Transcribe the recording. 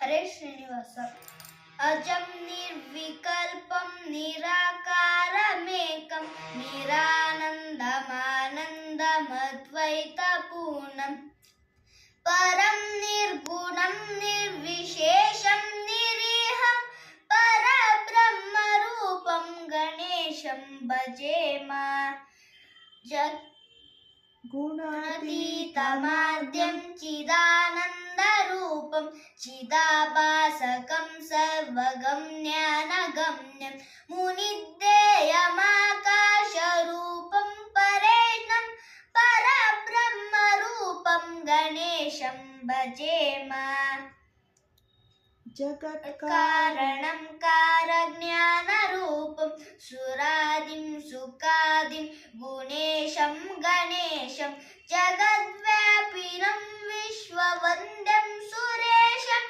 हरे श्रीनिवास। अजं निर्विकल्पं निराकारमेकं निरानन्दमानन्दमद्वैतपूर्णं परं निर्गुणं निर्विशेषं निरीहं परब्रह्मरूपं गणेशं भजेम। गुणातीतमाद्यं चिदानन्दरूपं चिदाभासकं सर्वगम्यनगम्यं मुनिद्धेयमाकाशरूपं परेशं परब्रह्मरूपं गणेशं भजेम। जगत्कारणं कारज्ञानरूपं सुरादिं सुखादिं गुणेशं गणेशं जगद्व्यापिनं विश्ववन्द्यं सुरेशं